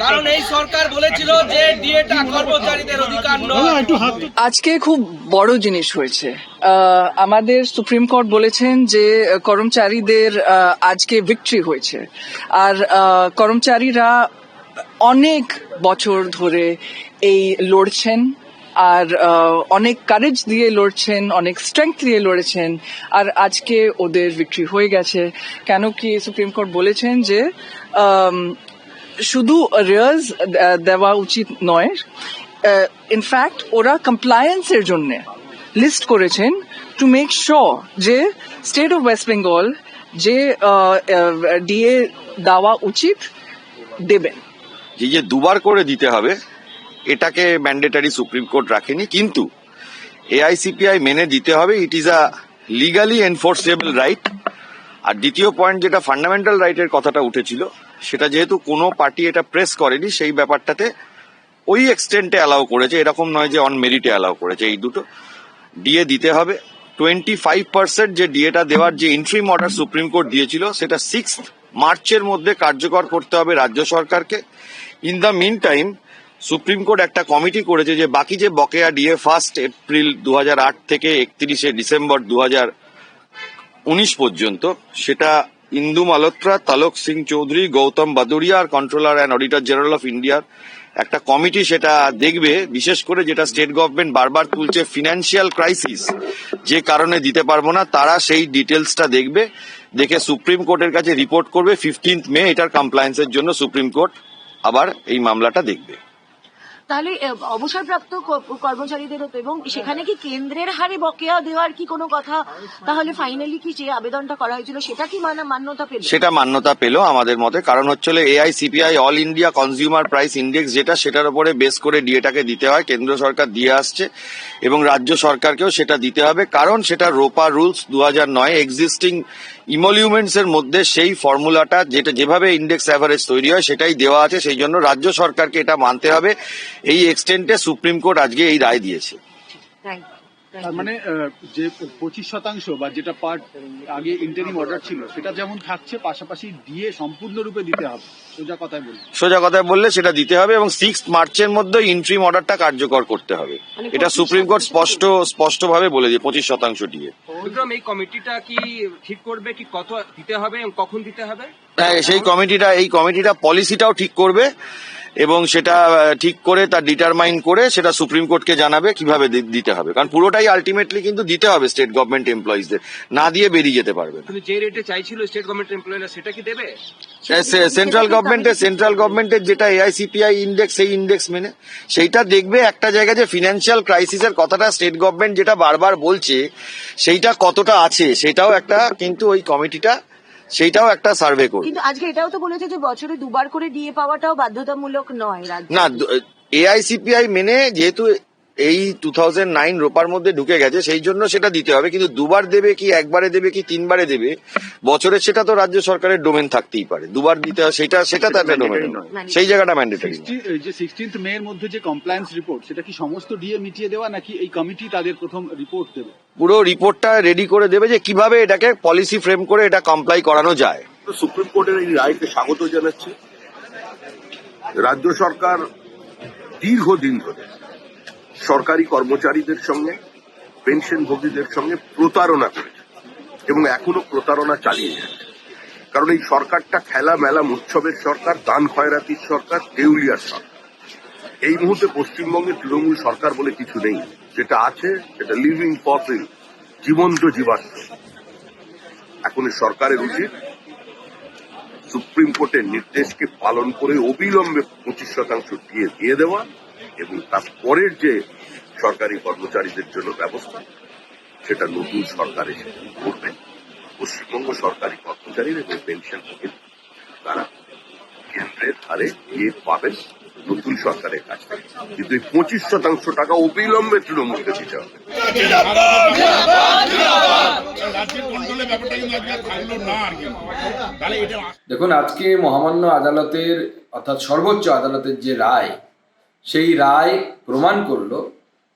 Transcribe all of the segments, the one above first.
কারণ এই সরকার বলেছিল যে ডিএটা কর্মচারীদের অধিকার নয়। আজকে খুব বড় জিনিস হয়েছে। আমাদের সুপ্রিম কোর্ট বলেছেন যে কর্মচারীদের আজকে ভিক্টরি হয়েছে, আর কর্মচারীরা অনেক বছর ধরে এই লড়ছেন, আর অনেক কারেজ দিয়ে লড়ছেন, অনেক স্ট্রেংথ দিয়ে লড়েছেন, আর আজকে ওদের ভিক্টরি হয়ে গেছে। কেন কি সুপ্রিম কোর্ট বলেছেন যে শুধু রেয়ার্স দেওয়া উচিত নয়, ইনফ্যাক্ট ওরা কমপ্লায়েন্সের জন্য লিস্ট করেছেন টু মেক শিওর যে স্টেট অফ ওয়েস্ট বেঙ্গল যে ডিএ দেওয়া উচিত দেবেন। যে দুবার করে দিতে হবে এটাকে ম্যান্ডেটারি সুপ্রিম কোর্ট রাখেনি, কিন্তু এআইসিপিআই মেনে দিতে হবে। It is a legally enforceable right. আর দ্বিতীয় পয়েন্ট, যেটা ফান্ডামেন্টাল রাইটের কথাটা উঠেছিল, সেটা যেহেতু কোনো পার্টি এটা প্রেস করেনি, সেই ব্যাপারটাতে ওই এক্সটেন্টে অ্যালাউ করেছে, এরকম নয় যে অন মেরিটে অ্যালাউ করেছে। এই দুটো ডিএ দিতে হবে। 25% যে ডিএটা দেওয়ার যে ইন্ট্রিম অর্ডার সুপ্রিম কোর্ট দিয়েছিল, সেটা 6 মার্চের মধ্যে কার্যকর করতে হবে রাজ্য সরকারকে। In the meantime Supreme Court একটা কমিটি করেছে যে বাকি যে বকেয়া ডিএ 1 এপ্রিল 2008 থেকে 31 ডিসেম্বর 2019 পর্যন্ত, সেটা ইন্দু মালহোত্রা, তালক সিং চৌধুরী, গৌতম বাদুড়িয়া আর controller and auditor general of ইন্ডিয়ার একটা কমিটি সেটা দেখবে। বিশেষ করে যেটা স্টেট গভর্নমেন্ট বারবার তুলছে, ফিনান্সিয়াল ক্রাইসিস, যে কারণে দিতে পারবো না, তারা সেই ডিটেলসটা দেখবে, দেখে সুপ্রিম কোর্টের কাছে রিপোর্ট করবে। 15 মে এটার কমপ্লায়েন্সের জন্য সুপ্রিম কোর্ট আবার এই মামলাটা দেখবে। তাহলে অবসরপ্রাপ্ত কর্মচারীদের এবং সেখানে কি কেন্দ্রের হারে বকেয়া দেওয়ার কি কোনো কথা, তাহলে ফাইনালি কি যে আবেদনটা করা হয়েছিল সেটা কি মান্যতা পেল? সেটা মান্যতা পেল আমাদের মতে, কারণ হচ্ছে AICPI all India consumer price index, যেটা সেটার উপরে বেস করে ডিএটাকে দিতে হয়। কেন্দ্র সরকার দিয়ে আসছে এবং রাজ্য সরকারকেও সেটা দিতে হবে, কারণ সেটা রোপা রুলস 2009 এক্সিস্টিং ইমলিউমেন্টস এর মধ্যে সেই ফর্মুলাটা, যেটা যেভাবে ইন্ডেক্স অ্যাভারেজ তৈরি হয় সেটাই দেওয়া আছে। সেই জন্য রাজ্য সরকারকে এটা মানতে হবে। এই এক্সটেন্টে সুপ্রিম কোর্ট আজকে এই রায় দিয়েছে। তার মানে যে 25% বা যেটা পার্ট আগে ইন্টারিম অর্ডার ছিল সেটা যেমন থাকছে, পাশাপাশি ডিএ সম্পূর্ণরূপে দিতে হবে। সোজা কথায় বললে সেটা দিতে হবে এবং 6 মার্চের মধ্যে ইন্টারিম অর্ডারটা কার্যকর করতে হবে। এটা সুপ্রিম কোর্ট স্পষ্টভাবে বলে দিয়ে 25% ডিএ। এই কমিটিটা কি ঠিক করবে কি কত দিতে হবে এবং কখন দিতে হবে? হ্যাঁ, এই কমিটিটা পলিসিটাও ঠিক করবে এবং সেটা ঠিক করে তার ডিটারমাইন করে সেটা সুপ্রিম কোর্টকে জানাবে কিভাবে দিতে হবে, কারণ পুরোটাই আলটিমেটলি কিন্তু দিতে হবে স্টেট গভর্নমেন্ট এমপ্লয়িজদের, না দিয়ে বেরিয়ে যেতে পারবে। যে রেটে চাইছিল স্টেট গভর্নমেন্ট এমপ্লয়িরা সেটা কি দেবে? সেন্ট্রাল গভর্নমেন্টের যেটা এআইসিপিআই ইন্ডেক্স, সেই ইন্ডেক্স মেনে সেইটা দেখবে। একটা জায়গায় যে ফিনান্সিয়াল ক্রাইসিসের কথাটা স্টেট গভর্নমেন্ট যেটা বারবার বলছে, সেইটা কতটা আছে সেটাও একটা, কিন্তু ওই কমিটিটা সেইটাও একটা সার্ভে করবে। কিন্তু আজকে এটাও তো বলেছে যে বছরে দুবার করে ডিএ পাওয়াটাও বাধ্যতামূলক নয়। না, এআইসিপিআই মেনে যেহেতু এই 2009 রোপার মধ্যে ঢুকে গেছে, সেই জন্য সেটা দিতে হবে। কিন্তু দুবার দেবে কি একবারে দেবে কি 3 বারে দেবে বছরে, সেটা তো রাজ্য সরকারের ডোমেন থাকতেই পারে। দুবার দিতে হয় সেটা তো একটা ডোমেন নয়, সেই জায়গাটা ম্যান্ডেটরি। যে 16 মে এর মধ্যে যে কমপ্লায়েন্স রিপোর্ট, সেটা কি সমস্ত ডিএ মিটিয়ে দেওয়া, নাকি এই কমিটি তাদের প্রথম রিপোর্ট দেবে? পুরো রিপোর্টটা রেডি করে দেবে যে কিভাবে এটাকে পলিসি ফ্রেম করে এটা কমপ্লাই করানো যায়। সুপ্রিম কোর্টের এই রায়কে স্বাগত জানাচ্ছি। রাজ্য সরকার দীর্ঘদিন ধরে সরকারি কর্মচারীদের সঙ্গে, পেনশনভোগীদের সঙ্গে প্রতারণা করেছে এবং এখনো প্রতারণা চালিয়ে যাচ্ছে। কারণ এই সরকারটা খেলা মেলা উৎসবের সরকার, দান খয়রাতির সরকার, দেউলিয়ার সরকার। এই মুহূর্তে পশ্চিমবঙ্গে তৃণমূল সরকার বলে কিছু নেই। যেটা আছে সেটা লিভিং ফসিল, জীবন্ত জীবাশ্ম। এখন সরকারের উচিত সুপ্রিম কোর্টের নির্দেশকে পালন করে অবিলম্বে 25% দিয়ে দেওয়া এবং তারপরের যে সরকারি কর্মচারীদের জন্য ব্যবস্থা, সেটা নতুন সরকার এসে করবে। পশ্চিমবঙ্গ সরকারি কর্মচারীর এবং পেনশনভোগী তারা কেন্দ্রের হারে দিয়ে পাবেন নতুন সরকারের কাছ থেকে, কিন্তু এই 25% টাকা অবিলম্বে তৃণমূলকে দিতে হবে। দেখুন, আজকে মহামান্য আদালতের অর্থাৎ সর্বোচ্চ আদালতের যে রায়, সেই রায় প্রমাণ করলো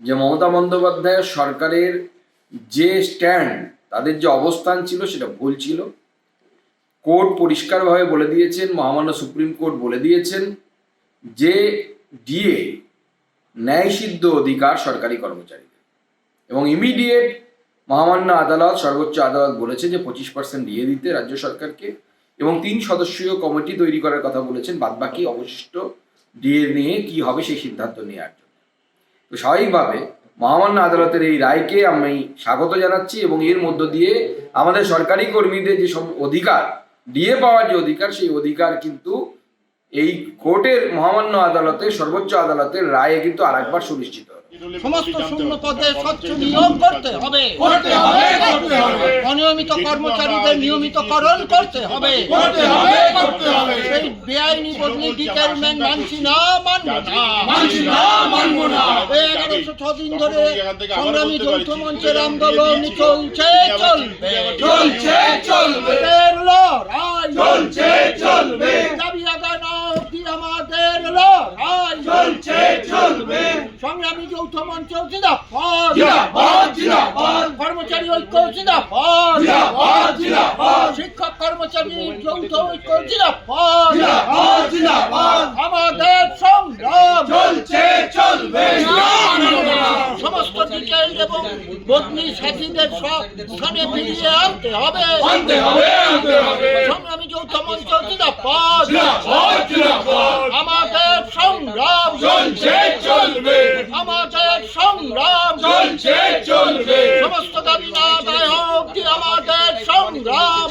যে মমতা বন্দ্যোপাধ্যায়ের সরকারের যে স্ট্যান্ড, তাদের যে অবস্থান ছিল সেটা ভুল ছিল। কোর্ট পরিষ্কারভাবে বলে দিয়েছেন, মহামান্য সুপ্রিম কোর্ট বলে দিয়েছেন যে ডিএ ন্যায়সিদ্ধ অধিকার সরকারি কর্মচারীদের, এবং ইমিডিয়েট মহামান্য আদালত, সর্বোচ্চ আদালত বলেছে যে 25% ডিএ দিতে রাজ্য সরকারকে, এবং 3 সদস্যীয় কমিটি তৈরি করার কথা বলেছেন বাদবাকি অবশিষ্ট ডিএ নিয়ে কি হবে সেই সিদ্ধান্ত নেওয়ার জন্য। তো স্বাভাবিকভাবে মহামান্য আদালতের এই রায়কে আমি স্বাগত জানাচ্ছি, এবং এর মধ্য দিয়ে আমাদের সরকারি কর্মীদের যে অধিকার, ডিএ পাওয়ার যে অধিকার, সেই অধিকার কিন্তু এই কোর্টের মহামান্য আদালতের, সর্বোচ্চ আদালতের রায়ে কিন্তু আরেকবার সুনিশ্চিত হবে। সমস্ত শূন্য পদে স্বচ্ছ নিয়োগ করতে হবে, অনিয়মিত কর্মচারীদের নিয়মিতকরণ করতে হবে, সেই বেআইনি বদলি ডিটেলমেন্ট মানছি না, মানবো না। 1106 দিন ধরে সংগ্রামী যৌথ মঞ্চের আন্দোলন চলছে, চলবে, চলবে, দাবি আদায় না অবধি আমাদের লড়াই চলবে। সংগ্রামী যৌথ মঞ্চ জিন্দাবাদ, কর্মচারী ঐক্য জিন্দাবাদ, শিক্ষক কর্মচারী যৌথ ঐক্য জিন্দাবাদ, আমাদের সংগ্রাম চলবে। সমস্ত ডিটেল এবং বদলি সাথীদের সব স্থানে ফিরিয়ে আনতে হবে। সংগ্রামী যৌথ মঞ্চ জিন্দাবাদ, আমাদের সংগ্রাম চলবে, আমাদের সংগ্রাম চলবে, সমস্ত দাবি না আদায় অবধি আমাদের সংগ্রাম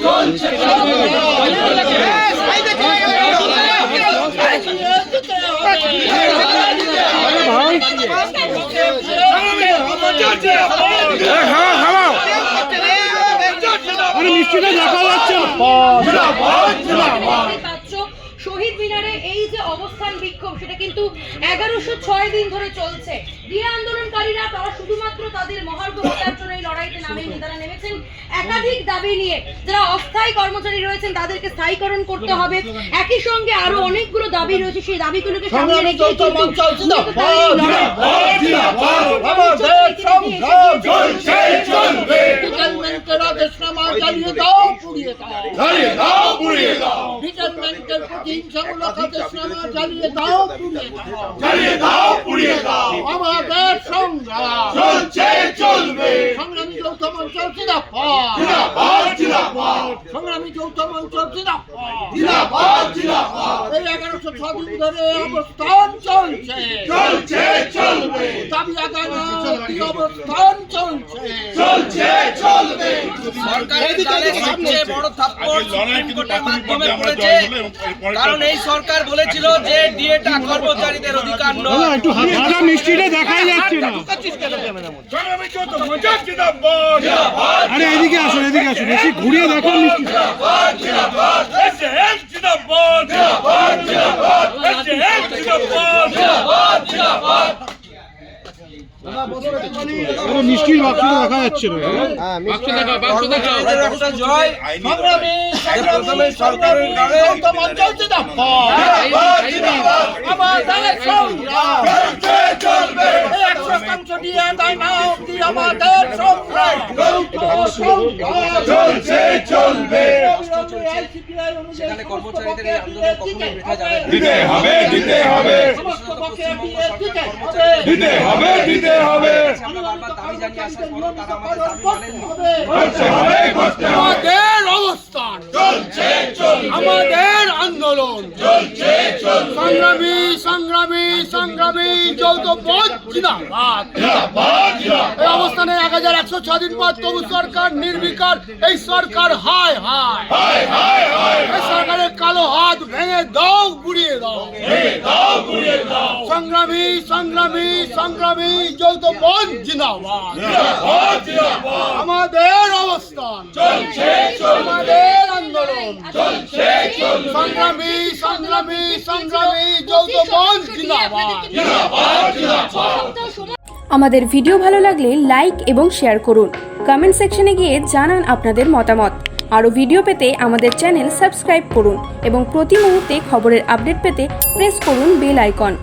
শহীদ মিনারে এই যে অবস্থান বিক্ষোভ, সেটা কিন্তু 1106 দিন ধরে চলছে। ডিএ আন্দোলনকারীরা তারা শুধুমাত্র তাদের মহার্ঘ ভাতার জন্য এই লড়াইতে নামেনি, তারা নেমেছেন একাধিক দাবি নিয়ে। যারা অস্থায়ী কর্মচারী রয়েছেন তাদেরকে স্থায়ীকরণ করতে হবে, একই সঙ্গে আরো অনেকগুলো দাবি রয়েছে, সেই দাবিগুলোকে সামনে রেখে আমাদের সংগ্রাম চলবে। সংগ্রামী যৌথ মঞ্চ জিন্দাবাদ, সংগ্রামী যৌথ মঞ্চ জিন্দাবাদ। এই 1106 দিন ধরে অবস্থান চলছে, দাবি আদায় না অবধি অবস্থান চলবে। সরকারের গালে সবচেয়ে বড় থাপ্পড় সুপ্রিম কোর্টের মাধ্যমে পড়েছে, কারণ এই সরকার বলেছিল যে ডিএটা কর্মচারীদের অধিকার নয়। একটু হাতটা মিষ্টিটা দেখাই যাচ্ছে না। আরে এদিকে আসুন, এসে ঘুরিয়ে দেখুন মিষ্টি। মিষ্টির বাক্সটা দেখা যাচ্ছে না। জয় সংগ্রামী সরকারের গালে সেখানে কর্মচারীদের এই আন্দোলন কখনোই বৃথা যাবে না। দিতে হবে। আমরা বারবার দাবি জানিয়ে আসার পরও তারা আমাদের দাবি মানেননি। আমাদের অবস্থান চলছে, আমাদের আন্দোলন চলছে, সংগ্রামী যৌথ মঞ্চ জিন্দাবাদ। এই অবস্থানে 1106 দিন পর তবু সরকার নির্বিকার, এই সরকার হায় এই সরকারের কালো হাত ভেঙে দাও, গুড়িয়ে দাও। সংগ্রামী যৌথ মঞ্চ জিন্দাবাদ। আমাদের অবস্থান চলছে, আমাদের আন্দোলন চলছে, সংগ্রামী যৌথ মঞ্চ জিন্দাবাদ। আমাদের ভিডিও ভালো লাগলে লাইক এবং শেয়ার করুন। কমেন্ট সেকশনে গিয়ে জানান আপনাদের মতামত। আরও ভিডিও পেতে আমাদের চ্যানেল সাবস্ক্রাইব করুন এবং প্রতি মুহূর্তে খবরের আপডেট পেতে প্রেস করুন বেল আইকন।